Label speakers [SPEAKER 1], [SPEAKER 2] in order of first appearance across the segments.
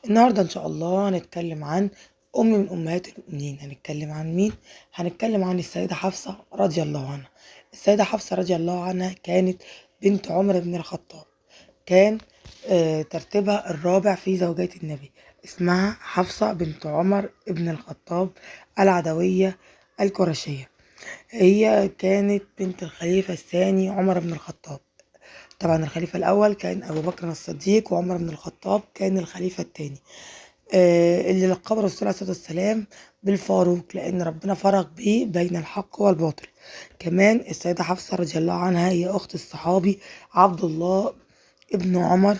[SPEAKER 1] النهاردة إن شاء الله هنتكلم عن أم من أمهات المؤمنين. هنتكلم عن مين؟ هنتكلم عن السيدة حفصة رضي الله عنها. السيدة حفصة رضي الله عنها كانت بنت عمر بن الخطاب. كان ترتيبها الرابع في زوجات النبي. اسمها حفصة بنت عمر بن الخطاب العدوية القرشية. هي كانت بنت الخليفة الثاني عمر بن الخطاب. طبعا الخليفة الأول كان أبو بكر الصديق، وعمر بن الخطاب كان الخليفة الثاني. اللي لقبه الرسول عليه الصلاة والسلام بالفاروق، لأن ربنا فرق بيه بين الحق والباطل. كمان السيدة حفصة رضي الله عنها هي أخت الصحابي عبد الله ابن عمر.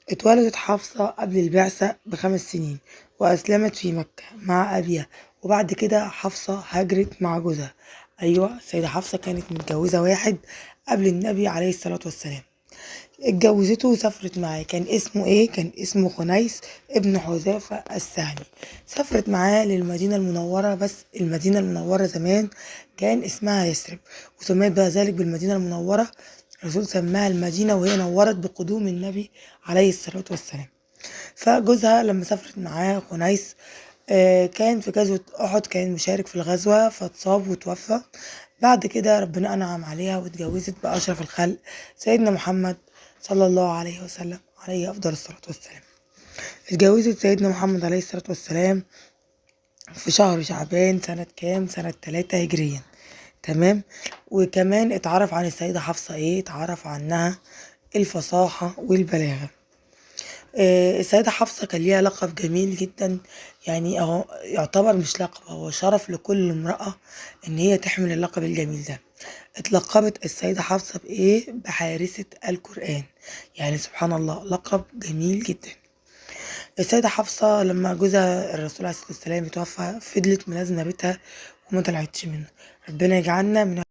[SPEAKER 1] اتولدت حفصة قبل البعثة ب5 سنين، وأسلمت في مكة مع أبيها، وبعد كده حفصة هاجرت مع جوزها. أيوة، السيدة حفصة كانت متجوزة واحد قبل النبي عليه الصلاة والسلام. اتجوزته وسافرت معاه. كان اسمه ايه؟ كان اسمه خنيس ابن حذافة السهمي. سافرت معاه للمدينة المنورة، بس المدينة المنورة زمان كان اسمها يثرب، وسميت بقى ذلك بالمدينة المنورة. الرسول سماها المدينة وهي نورت بقدوم النبي عليه الصلاة والسلام. فجوزها لما سافرت معاه خنيس كان في غزوة أحد، كان مشارك في الغزوة، فاتصاب وتوفى. بعد كده ربنا أنعم عليها واتجوزت بأشرف الخلق سيدنا محمد صلى الله عليه وسلم، عليه أفضل الصلاة والسلام. اتجوزت سيدنا محمد عليه الصلاة والسلام في شهر شعبان سنة كام؟ سنة 3 هجريا. تمام. وكمان اتعرف عن السيدة حفصة ايه؟ اتعرف عنها الفصاحة والبلاغة. السيدة حفصة كان ليها لقب جميل جدا، يعني اهو يعتبر مش لقب، هو شرف لكل امرأة ان هي تحمل اللقب الجميل ده. اتلقبت السيدة حفصة بايه؟ بحارسة القرآن. يعني سبحان الله، لقب جميل جدا. السيدة حفصة لما جوزها الرسول عليه الصلاة والسلام اتوفى، فضلت ملازمة بيتها وما طلعتش منه. ربنا يجعلنا من